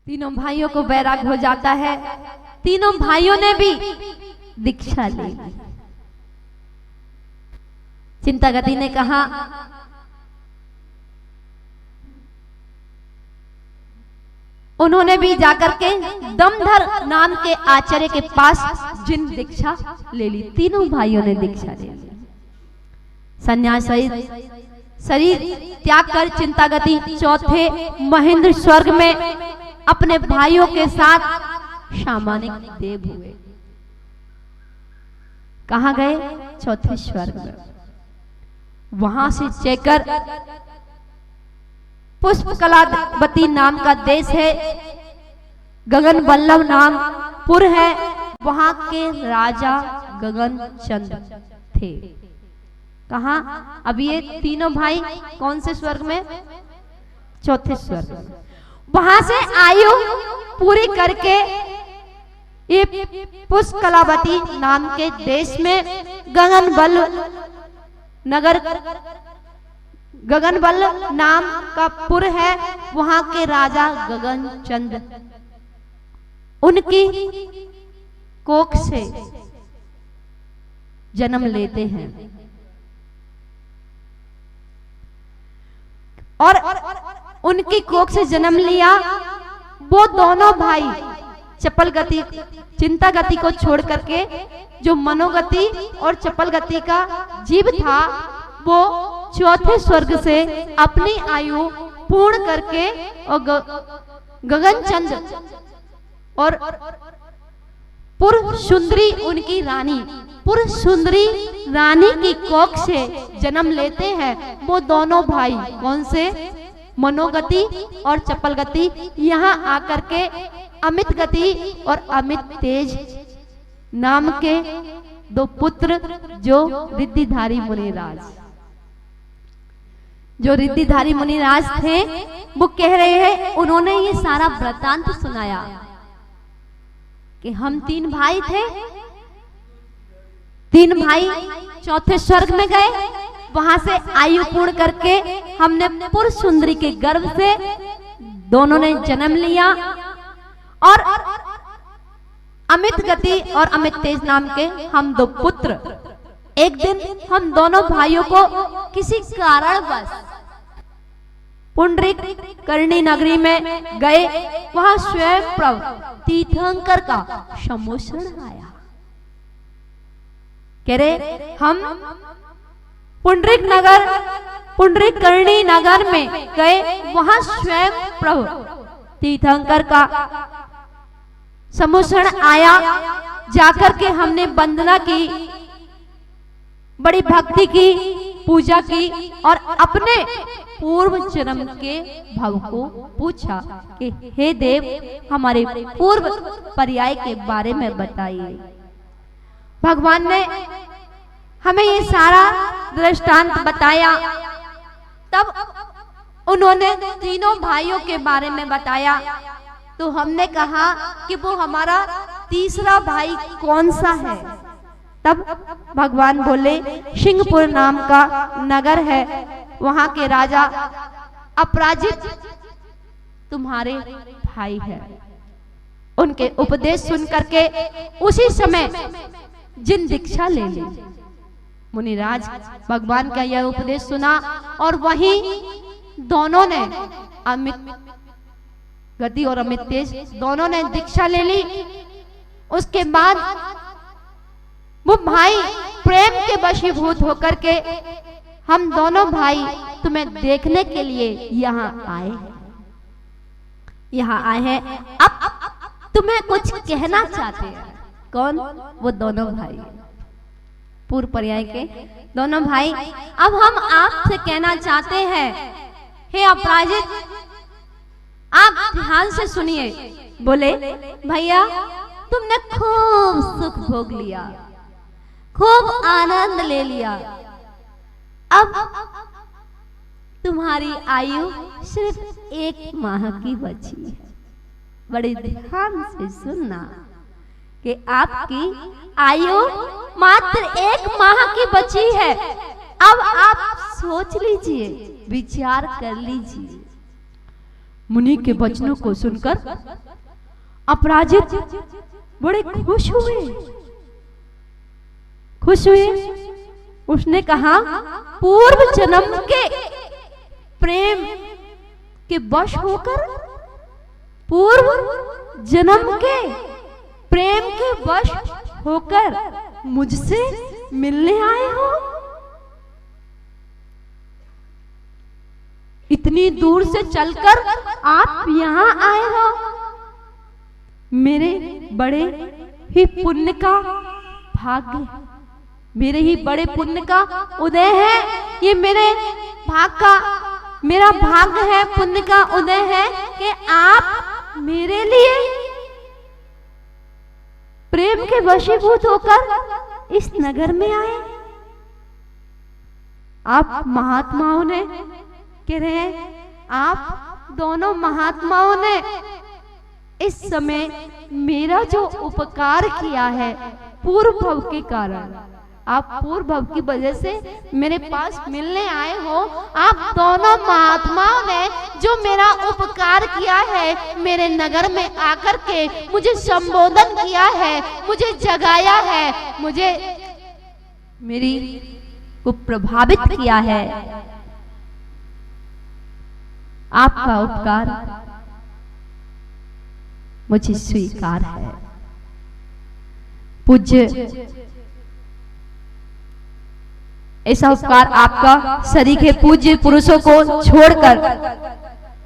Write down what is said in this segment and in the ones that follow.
तीनों भाइयों को बैराग हो जाता है। तीनों भाइयों ने भी दीक्षा ली। चिंतागति ने कहा, उन्होंने भी जाकर के दमधर नाम के आचार्य के पास जिन दीक्षा ले ली। तीनों भाइयों ने दीक्षा ले ली। संन्यास शरीर त्याग कर चिंतागति चौथे महेंद्र स्वर्ग में अपने भाइयों के साथ शामानिक देव हुए। कहां गए? चौथे स्वर्ग में। वहां से चेकर पुष्पकलावती नाम का देश है, गगन बल्लभ नाम पुर है, वहां के राजा गगन चंद थे। कहा? अब ये तीनों भाई कौन से स्वर्ग में? चौथे स्वर्ग में। वहां से आयु पूरी करके ये पुष्पकलावती नाम के देश में गगनबल नाम का पुर है, वहां के राजा गगन चंद उनकी कोख से जन्म लेते हैं। और उनकी कोख से जन्म लिया। वो दोनों भाई चपलगति चिंतागति को छोड़ करके जो मनोगति और चपलगति का जीव था, वो चौथे स्वर्ग से अपनी आयु पूर्ण करके और गगनचंद और पुरसुंदरी उनकी रानी पुरसुंदरी रानी की कोख से जन्म लेते हैं। वो दोनों भाई कौन से? मनोगति और चपलगति। यहाँ आकर के अमित गति और अमित तेज नाम के दो पुत्र जो रिद्धिधारी मुनिराज थे, वो कह रहे हैं, उन्होंने ये सारा वृतांत सुनाया कि हम तीन भाई थे, तीन भाई चौथे स्वर्ग में गए, वहां से आयु पूर्ण करके हमने पुरसुंदरी के गर्भ से दोनों ने जन्म लिया। और अमित गति और अमित तेज नाम के हम दो पुत्र, एक दिन हम दोनों भाइयों को किसी कारणवश पुंडरीक कर्णी नगरी में गए। वहां स्वयं प्रभु तीर्थंकर का सम्मोषण आया। कह रहे, हम पुंडरीक कर्णी नगर में गए, वहां स्वयं प्रभु तीर्थंकर का सम्मोषण आया। जाकर के हमने वंदना की, बड़ी भक्ति की, पूजा की और अपने पूर्व जन्म के भव को पूछा कि हे देव, हमारे पूर्व पर्याय के बारे में बताइए। भगवान ने हमें ये सारा दृष्टांत बताया। तब उन्होंने तीनों भाइयों के बारे में बताया। तो हमने कहा कि वो हमारा तीसरा भाई कौन सा है? तब भगवान बोले, सिंहपुर नाम का नगर है, वहां के राजा अपराजित तुम्हारे भाई है। उनके उपदेश सुन करके उसी समय जिन दीक्षा ले ली। मुनिराज भगवान का यह उपदेश सुना और वहीं दोनों ने अमित गति और अमित तेज दोनों ने दीक्षा ले ली। उसके बाद वो भाई प्रेम के वशीभूत होकर के, हम दोनों भाई तुम्हें देखने के लिए यहाँ आए हैं। अब तुम्हें कुछ कहना चाहते हैं। कौन? वो दोनों भाई, पूर्व पर्याय के दोनों भाई। अब हम आपसे कहना चाहते हैं, हे अपराजित, आप ध्यान से सुनिए। बोले, भैया तुमने खूब सुख भोग लिया, खूब आनंद ले लिया। अब तुम्हारी आयु सिर्फ 1 माह की बची है। बड़े ध्यान से सुनना कि आपकी आयु मात्र 1 माह की बची है। अब आप सोच लीजिए, विचार कर लीजिए। मुनि के वचनों को सुनकर अपराजित बड़े खुश हुए। उसने कहा, पूर्व जन्म के प्रेम के वश होकर, पूर्व जन्म के प्रेम के वश होकर मुझसे मिलने आए हो? इतनी दूर से चलकर आप यहाँ आए हो? मेरे बड़े ही पुण्य का भाग्य, मेरे ही बड़े पुण्य का उदय है। ये मेरा भाग्य है, पुण्य का उदय है कि आप मेरे लिए प्रेम के वशीभूत होकर इस नगर में आए। आप महात्माओं ने कह रहे हैं, आप दोनों महात्माओं ने इस समय मेरा जो उपकार किया है पूर्व भव के कारण, आप पूर्व भव की वजह से मेरे पास मिलने आए हो। आप दोनों महात्माओं ने जो मेरा उपकार किया है, मेरे नगर में आकर के मुझे संबोधन किया है, मुझे जगाया है, मुझे मेरी को प्रभावित किया है। आपका उपकार मुझे स्वीकार है। पूज्य, ऐसा उपकार आपका सरीखे पूज्य पुरुषों को छोड़कर,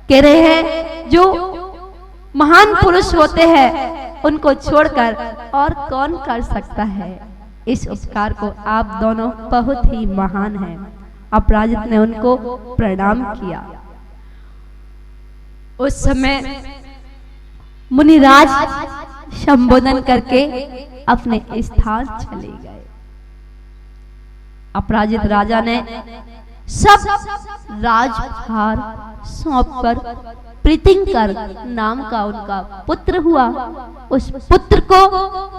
कह रहे हैं जो महान पुरुष होते हैं उनको छोड़कर और कौन कर सकता है इस उपकार को। आप दोनों बहुत ही महान हैं। अपराजित ने उनको प्रणाम किया। उस समय मुनिराज संबोधन करके अपने स्थान चले गए। अपराजित राजा ने सब राजभार सौंपकर प्रीतिंकर नाम का उनका पुत्र हुआ, उस पुत्र को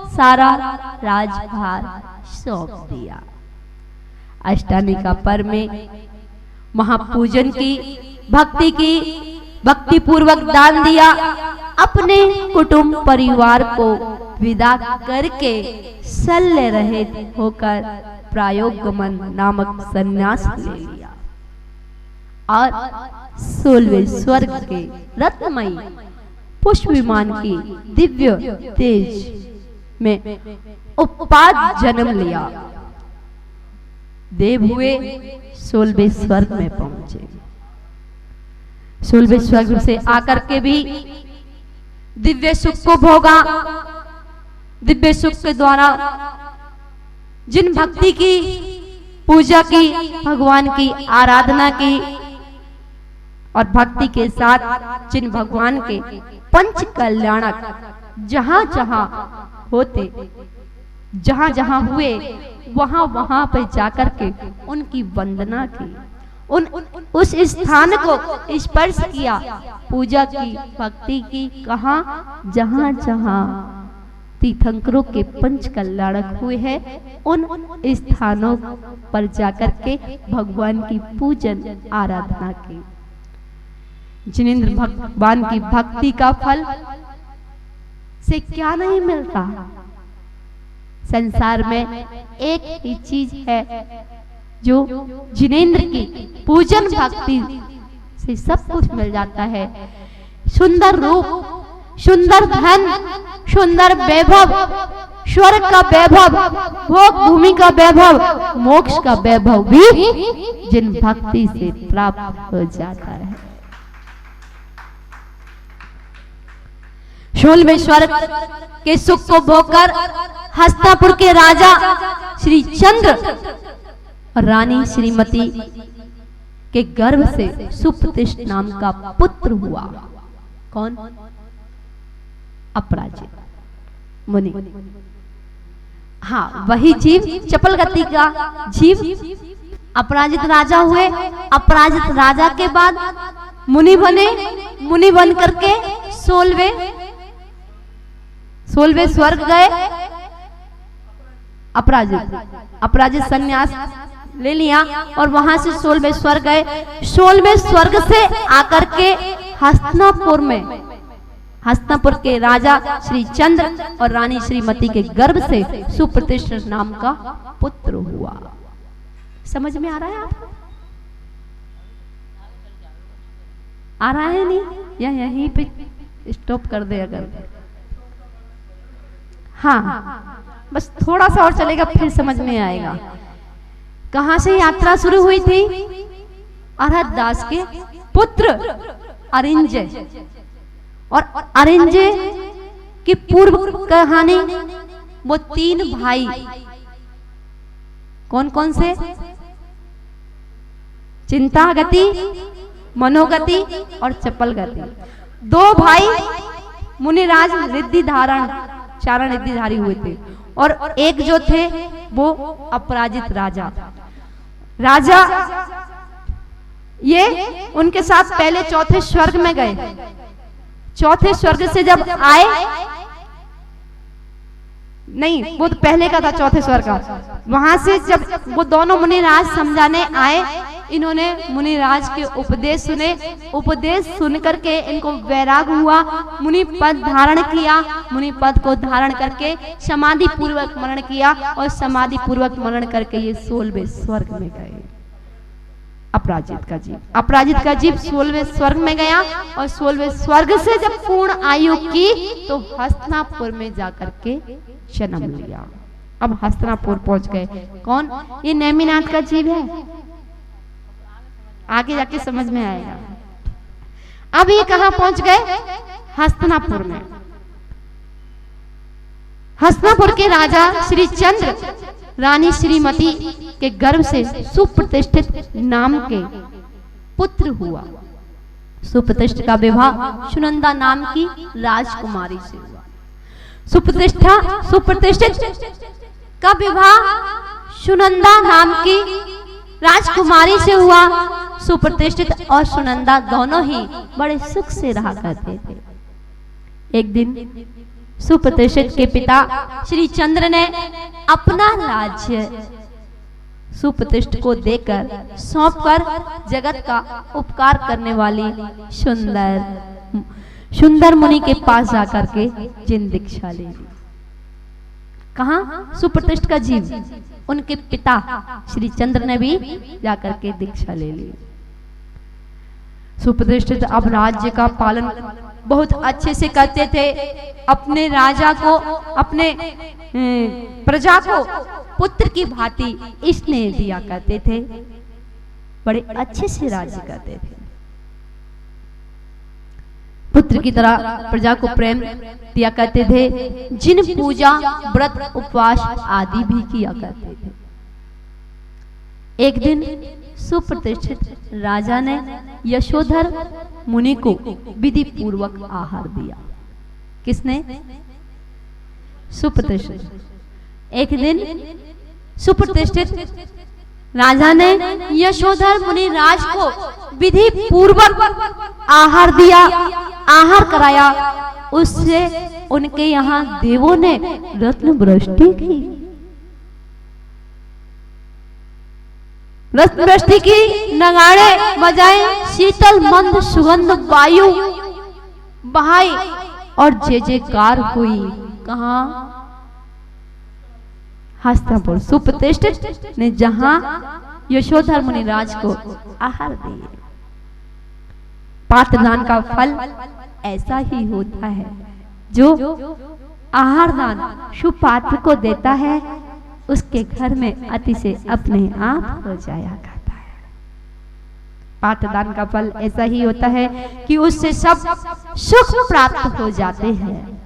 सारा राजभार सौंप दिया। अष्टानिका पर्व में महापूजन की, भक्ति की, भक्ति पूर्वक दान दिया। अपने कुटुंब परिवार को विदा करके शल्य रहित होकर प्रायोगमन नामक संन्यास ले लिया और 16वें स्वर्ग के रत्नमयी पुष्प विमान की दिव्य तेज में उपाद जन्म लिया। देव हुए, 16वें स्वर्ग में पहुंचे। 16वें स्वर्ग से आकर के भी दिव्य सुख को भोगा। दिव्य सुख के द्वारा जिन भक्ति की, पूजा की, भगवान की आराधना की और भक्ति के साथ जिन भगवान के पंच कल्याणक जहां जहां होते, जहां जहां हुए, वहां वहां पर जाकर के उनकी वंदना की, उस स्थान को स्पर्श किया, पूजा की, भक्ति की। कहां? जहां जहां तीर्थंकरों के पंच कल्याणक हुए हैं, उन स्थानों पर जाकर के भगवान की पूजन आराधना की। जिनेंद्र भगवान की भक्ति का फल से क्या नहीं मिलता। संसार में एक ही चीज है जो जिनेंद्र की पूजन भक्ति से सब कुछ मिल जाता है। सुंदर रूप, सुंदर धन, सुंदर वैभव, स्वर्ग का वैभव, भोग भूमि का वैभव, मोक्ष का वैभव भी जिन भक्ति से प्राप्त हो जाता है। 16वें स्वर्ग के सुख को भोगकर हस्तिनापुर के राजा श्री चंद्र और रानी श्रीमती के गर्भ से सुप्रतिष्ठ नाम का पुत्र हुआ। कौन? अपराजित मुनि। हाँ, वही जीव, चपल गति का जीव अपराजित राजा हुए। अपराजित राजा के बाद मुनि बने। मुनि बन करके 16वें स्वर्ग गए। अपराजित संन्यास ले लिया और वहां से 16वें स्वर्ग गए। 16वें स्वर्ग से आकर के हस्तिनापुर में, हस्तिनापुर के राजा श्री चंद्र और रानी श्रीमती के गर्भ से सुप्रतिष्ठित नाम का पुत्र हुआ। समझ में आ रहा है आपको? आ रहा है नहीं? या यहीं पे स्टॉप कर दे अगर? हाँ, बस थोड़ा सा और चलेगा फिर समझ में आएगा। कहां से यात्रा शुरू हुई थी? अरहत दास के पुत्र अरिंजय, और अरिंजय की पूर्व कहानी वो 3 भाई, कौन कौन से? चिंतागति, मनोगति और चपलगति। 2 भाई मुनिराज रिद्धि धारण चारण रिद्धिधारी हुए थे, और एक जो थे वो अपराजित राजा। राजा ये उनके साथ पहले 4थे स्वर्ग में गए। 4थे स्वर्ग से जब आए, नहीं वो तो पहले का था 4थे स्वर्ग का, वहां से जब वो दोनों मुनिराज समझाने आए, इन्होंने मुनिराज के उपदेश सुने। उपदेश सुन करके इनको वैराग हुआ, मुनि पद धारण किया। मुनि पद को धारण करके समाधि पूर्वक मनन किया, और समाधि पूर्वक मनन करके ये 16वें स्वर्ग में गए। अपराजित का जीव, अपराजित का जीव 16वें स्वर्ग में गया, और 16वें स्वर्ग से जब पूर्ण आयु की तो हस्तिनापुर में जाकर के जन्म लिया। अब हस्तिनापुर पहुंच गए। कौन? ये नेमिनाथ का जीव है, आगे जाके समझ में आएगा। अब ये कहां पहुंच गए? हस्तिनापुर में। हस्तिनापुर के राजा श्री चंद्र रानी श्रीमती के गर्भ से सुप्रतिष्ठित नाम के पुत्र हुआ। सुप्रतिष्ठित का विवाह सुनंदा नाम की राजकुमारी से हुआ। सुप्रतिष्ठित का विवाह सुनंदा नाम की राजकुमारी से हुआ। सुप्रतिष्ठित और सुनंदा दोनों ही बड़े सुख से रहा करते थे। एक दिन सुप्रतिष्ठित के पिता श्री चंद्र ने अपना राज्य सुप्रतिष्ठित को देकर सौंपकर जगत का उपकार करने वाली सुंदर मुनि के पास जाकर के जिन दीक्षा ले ली। कहा? सुप्रतिष्ठित का जीव, उनके पिता श्री चंद्र ने भी जाकर के दीक्षा ले ली। सुप्रतिष्ठित अब राज्य का पालन बहुत अच्छे से करते थे। अपने राजा को, अपने प्रजा को पुत्र की भांति स्नेह दिया करते थे, बड़े अच्छे से राज्य करते थे। पुत्र की तरह प्रजा को प्रेम दिया करते थे। जिन पूजा व्रत उपवास आदि भी किया करते थे। एक दिन सुप्रतिष्ठित राजा ने यशोधर मुनि को विधि पूर्वक आहार दिया। किसने? सुप्रतिष्ठित। एक दिन सुप्रतिष्ठित राजा ने यशोधर मुनि राज को विधि पूर्वक आहार दिया, आहार कराया। उससे उनके यहाँ देवों ने रत्न वृष्टि की। रत्न वृष्टि की, नगाड़े बजाए, शीतल मंद सुगंध वायु बहाई और जय जयकार हुई। कहा? हस्तिनापुर। सुप्रतिष्ठित ने जहां यशोधर मुनिराज को आहार दिए। पात्रदान का फल ऐसा ही होता है, जो आहार दान सुपात्र को देता है, उसके घर में अति से अपने आप हो जाया करता है। पात्रदान का फल ऐसा ही होता है कि उससे सब सुख प्राप्त हो जाते हैं,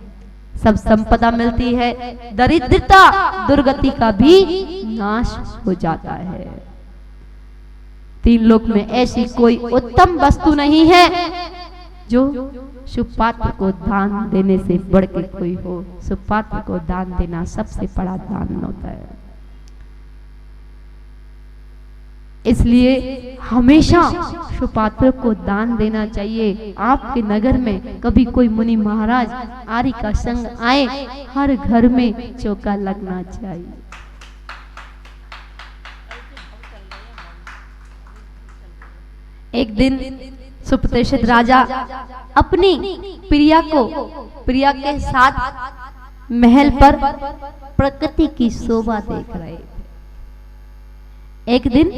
सब संपदा मिलती है, दरिद्रता दुर्गति का भी नाश हो जाता है। 3 लोक में ऐसी कोई उत्तम वस्तु नहीं है जो सुपात्र को दान देने से बढ़ के कोई हो। सुपात्र को दान देना सबसे बड़ा दान होता है। इसलिए हमेशा सुपात्र को दान देना चाहिए। आपके नगर में कभी कोई मुनि महाराज आर्य का संग आए, हर घर में चौका लगना चाहिए। एक दिन सुप्रतिष्ठित राजा अपनी प्रिया के साथ महल पर प्रकृति की शोभा देख रहे थे। एक दिन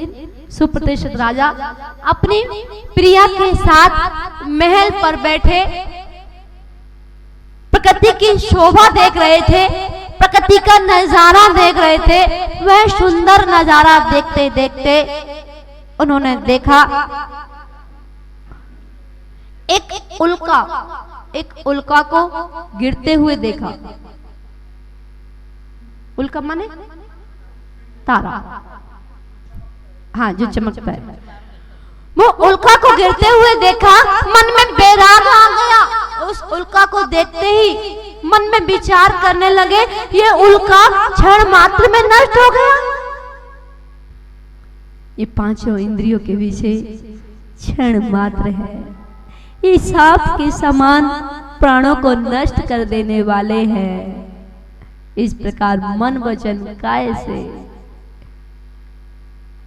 सुप्रतिष्ठित राजा अपनी प्रिया के साथ महल पर बैठे प्रकृति की शोभा देख रहे थे, प्रकृति का नजारा देख रहे थे। वह सुंदर नजारा देखते देखते उन्होंने देखा एक उल्का को गिरते हुए देखा। उल्का माने तारा, हाँ, जो चमकता है। वो उल्का को गिरते हुए देखा, मन में बैराग आ गया। उस उल्का को देखते ही मन में विचार करने लगे, ये उल्का क्षण मात्र में नष्ट हो गया। ये पांचों इंद्रियों के विषय क्षण मात्र है, ये सांप के समान प्राणों को नष्ट कर देने वाले हैं। इस प्रकार मन वचन काय से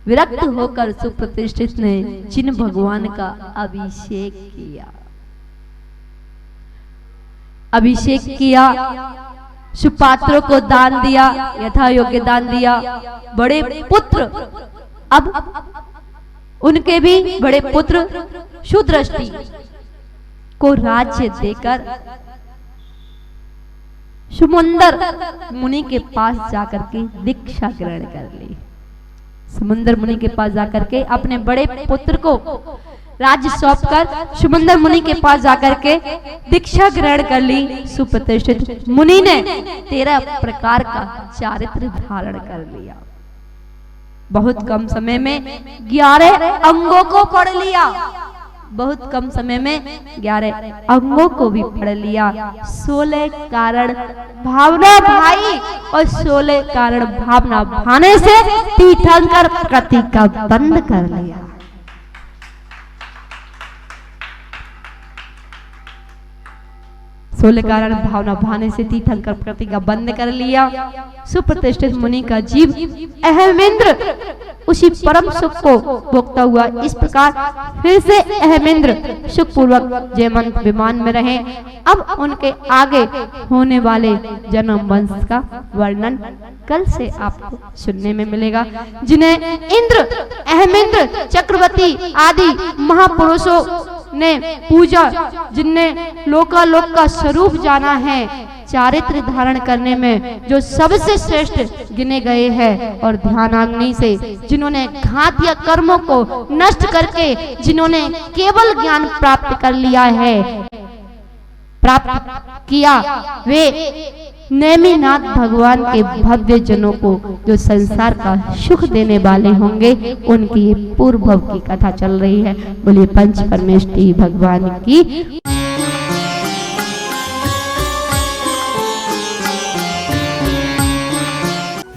विरक्त होकर सुप्रतिष्ठित ने जिन भगवान का अभिषेक किया, सुपात्रों को दान दिया, यथा योग्य दान दिया। बड़े पुत्र, अब उनके भी बड़े पुत्र सुदृष्टि को राज्य देकर समुंदर मुनि के पास जाकर के दीक्षा ग्रहण कर ली। समुंदर मुनि के पास जाकर के अपने बड़े पुत्र को राज्य सौंपकर समुंदर मुनि के पास जाकर के दीक्षा ग्रहण कर ली। सुप्रतिष्ठित मुनि ने 13 प्रकार का चारित्र धारण कर लिया। बहुत कम समय में 11 अंगों को पढ़ लिया। बहुत कम समय में 11 अंगों को भी पढ़ लिया। 16 कारण भावना भाई और 16 कारण भावना भाने से तीर्थंकर प्रकृति का बंद कर लिया। सोलह कारण भावना भाने से तीर्थंकर प्रकृति का बंद कर लिया। सुप्रतिष्ठित मुनि का जीव अहमेंद्र उसी परम सुख को भोगता हुआ इस प्रकार फिर से अहमेंद्र सुख पूर्वक जयमंत विमान में रहे। अब उनके आगे होने वाले जन्म वंश का वर्णन कल से आपको सुनने में मिलेगा, जिन्हें इंद्र, अहमेंद्र, चक्रवर्ती आदि महापुरुषों ने पूजा, जिनने लोकालोक का स्वरूप जाना है, चारित्र धारण करने में जो सबसे श्रेष्ठ गिने गए हैं, और ध्यानाग्नि से जिन्होंने घात या कर्मों को नष्ट करके जिन्होंने केवल ज्ञान प्राप्त कर लिया है, प्राप्त किया, वे नेमिनाथ भगवान के भव्य जनों को जो संसार का सुख देने वाले होंगे, उनकी ये पूर्व भव की कथा चल रही है। बोलिए पंच परमेष्ठी भगवान की।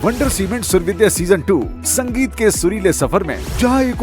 वंडर सीमेंट सुरविद्या सीजन 2 संगीत के सुरीले सफर में जहाँ एक